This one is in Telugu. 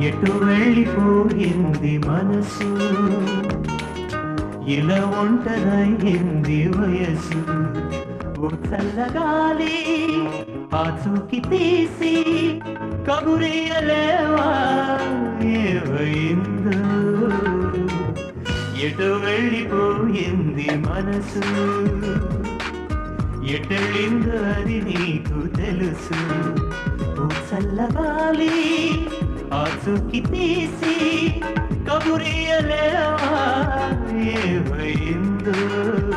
ఎటు వెళ్ళిపోయింది మనసు, ఇలా ఒంటరైంది వయసు. ఓ చల్లగాలి ఆచూకి తీసి కబురియలేవా ఏమైందో. ఎటు వెళ్ళిపోయింది మనసు, ఎటెళ్ళిందో అది నీకు తెలుసు. ఓ చల్లగాలి ఆచూకి తీసి కబురియలేవా ఏమైందో.